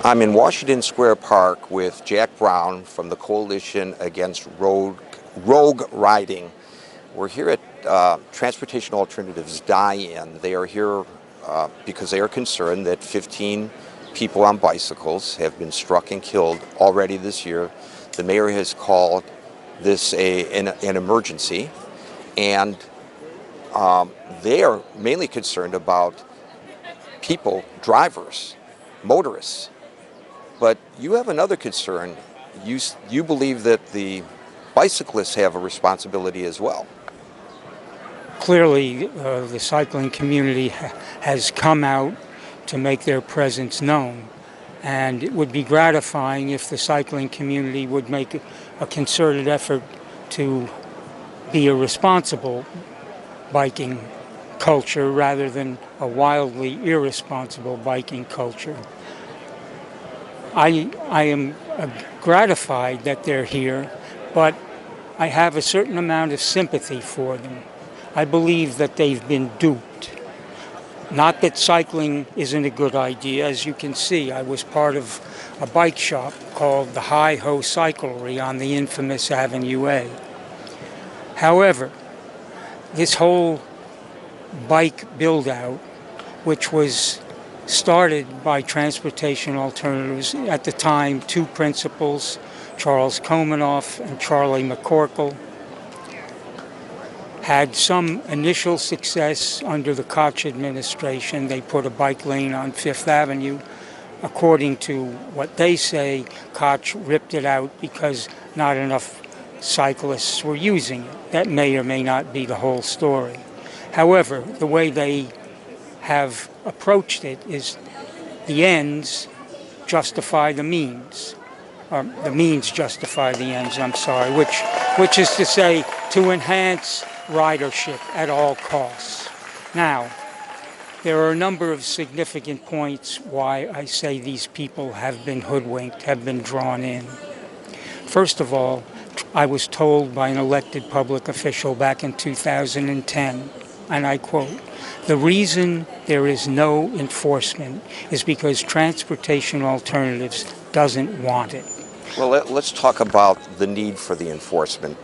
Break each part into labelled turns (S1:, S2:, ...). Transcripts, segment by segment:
S1: I'm in Washington Square Park with Jack Brown from the Coalition Against Rouge Riding. We're here at Transportation Alternatives Die-In. They are here because they are concerned that 15 people on bicycles have been struck and killed already this year. The mayor has called this an emergency, and they are mainly concerned about people, drivers, motorists. But you have another concern. You believe that the bicyclists have a responsibility as well.
S2: Clearly, the cycling community has come out to make their presence known. And it would be gratifying if the cycling community would make a concerted effort to be a responsible biking culture rather than a wildly irresponsible biking culture. I am gratified that they're here, but I have a certain amount of sympathy for them. I believe that they've been duped. Not that cycling isn't a good idea. As you can see, I was part of a bike shop called the Hi-Ho Cyclery on the infamous Avenue A. However, this whole bike build-out, which was started by Transportation Alternatives, at the time two principals, Charles Komanoff and Charlie McCorkle, had some initial success under the Koch administration. They put a bike lane on Fifth Avenue. According to what they say, Koch ripped it out because not enough cyclists were using it. That may or may not be the whole story. However, the way they have approached it is the ends justify the means. The means justify the ends, I'm sorry, which is to say to enhance ridership at all costs. Now, there are a number of significant points why I say these people have been hoodwinked, have been drawn in. First of all, I was told by an elected public official back in 2010, and I quote, "The reason there is no enforcement is because Transportation Alternatives doesn't want it."
S1: Well, let's talk about the need for the enforcement,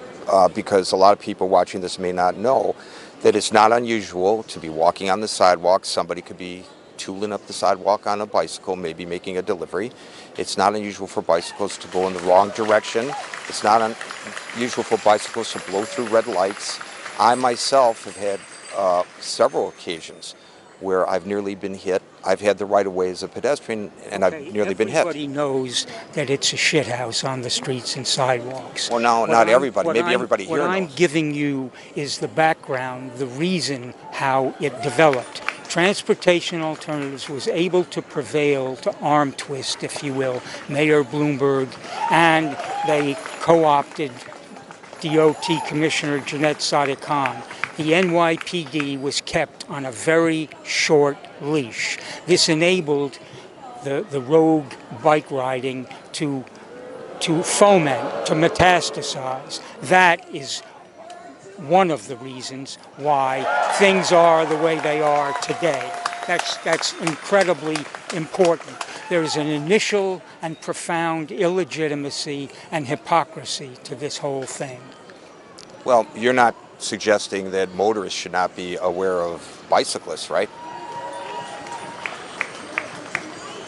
S1: because a lot of people watching this may not know that it's not unusual to be walking on the sidewalk. Somebody could be tooling up the sidewalk on a bicycle, maybe making a delivery. It's not unusual for bicycles to go in the wrong direction. It's not unusual for bicycles to blow through red lights. I myself have had several occasions where I've nearly been hit. I've had the right-of-way as a pedestrian, and I've nearly been hit.
S2: Everybody knows that it's a shithouse on the streets and sidewalks.
S1: Well, no, not everybody. Maybe everybody here knows.
S2: What I'm giving you is the background, the reason how it developed. Transportation Alternatives was able to prevail, to arm twist, if you will, Mayor Bloomberg, and they co-opted DOT Commissioner Jeanette Sadiq-Khan. The NYPD was kept on a very short leash. This enabled the rogue bike riding to foment, to metastasize. That is one of the reasons why things are the way they are today. That's incredibly important. There is an initial and profound illegitimacy and hypocrisy to this whole thing.
S1: Well, you're not suggesting that motorists should not be aware of bicyclists, right?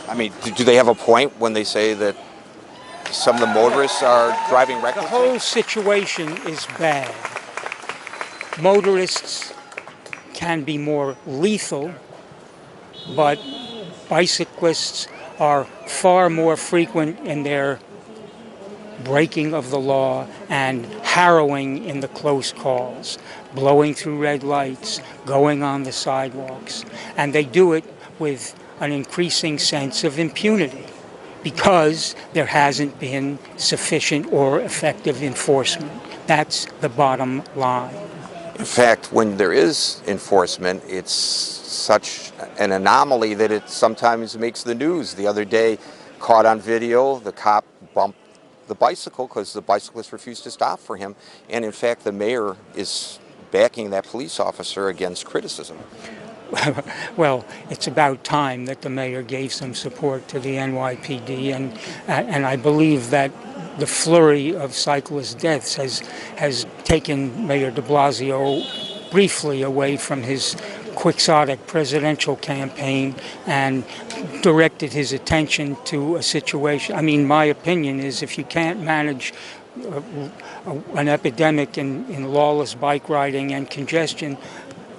S1: I mean, do they have a point when they say that some of the motorists are driving recklessly?
S2: The whole situation is bad. Motorists can be more lethal, but bicyclists are far more frequent in their breaking of the law and harrowing in the close calls, blowing through red lights, going on the sidewalks. And they do it with an increasing sense of impunity because there hasn't been sufficient or effective enforcement. That's the bottom line.
S1: In fact, when there is enforcement, it's such an anomaly that it sometimes makes the news. The other day, caught on video, the cop bumped the bicycle because the bicyclist refused to stop for him. And in fact, the mayor is backing that police officer against criticism.
S2: Well, it's about time that the mayor gave some support to the NYPD, and I believe that the flurry of cyclist deaths has taken Mayor de Blasio briefly away from his quixotic presidential campaign and directed his attention to a situation. I mean, my opinion is if you can't manage an epidemic in lawless bike riding and congestion,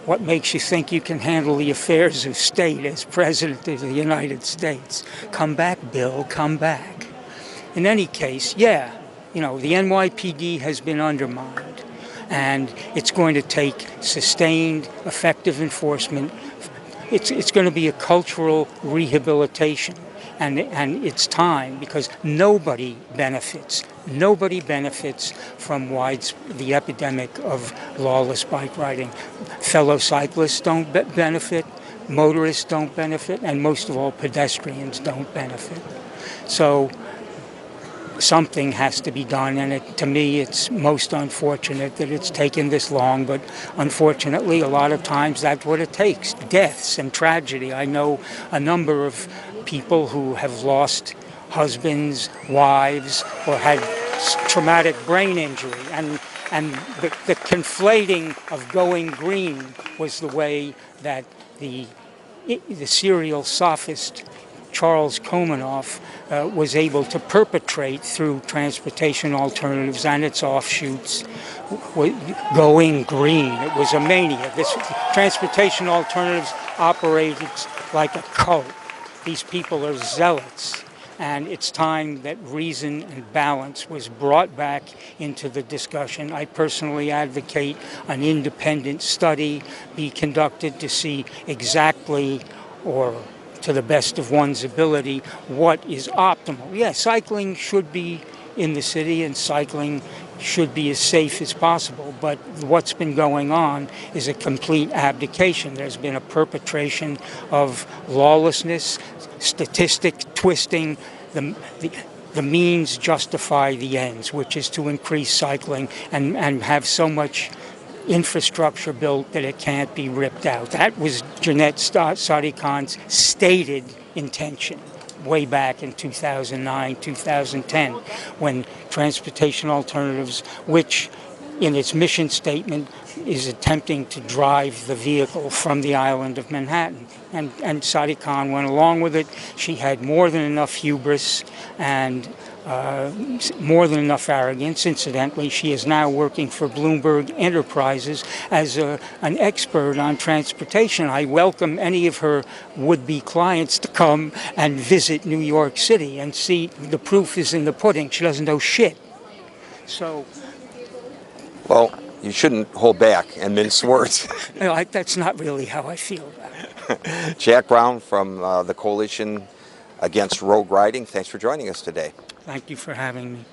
S2: what makes you think you can handle the affairs of state as President of the United States? Come back, Bill, come back. In any case, yeah, the NYPD has been undermined, and it's going to take sustained, effective enforcement. It's going to be a cultural rehabilitation, and it's time, because nobody benefits. Nobody benefits from the epidemic of lawless bike riding. Fellow cyclists don't benefit, motorists don't benefit, and most of all, pedestrians don't benefit. So something has to be done, and to me, it's most unfortunate that it's taken this long, but unfortunately, a lot of times that's what it takes, deaths and tragedy. I know a number of people who have lost husbands, wives, or had traumatic brain injury, and the conflating of going green was the way that the serial sophist Charles Komanoff was able to perpetrate through transportation alternatives and its offshoots. Going green, it was a mania. This transportation alternatives operated like a cult. These people are zealots, and it's time that reason and balance was brought back into the discussion. I personally advocate an independent study be conducted to see exactly, or to the best of one's ability, what is optimal. Yeah, cycling should be in the city, and cycling should be as safe as possible, but what's been going on is a complete abdication. There's been a perpetration of lawlessness, statistic twisting. The means justify the ends, which is to increase cycling and have so much infrastructure built that it can't be ripped out. That was Jeanette Sadikan's stated intention way back in 2009, 2010, when Transportation Alternatives, which in its mission statement is attempting to drive the vehicle from the island of Manhattan. And Sadikan went along with it. She had more than enough hubris and more than enough arrogance. Incidentally, she is now working for Bloomberg Enterprises as an expert on transportation. I welcome any of her would-be clients to come and visit New York City and see. The proof is in the pudding. She doesn't know shit. So,
S1: Well, you shouldn't hold back and mince words.
S2: That's not really how I feel about it.
S1: Jack Brown from the Coalition Against Rouge Riding, thanks for joining us today.
S2: Thank you for having me.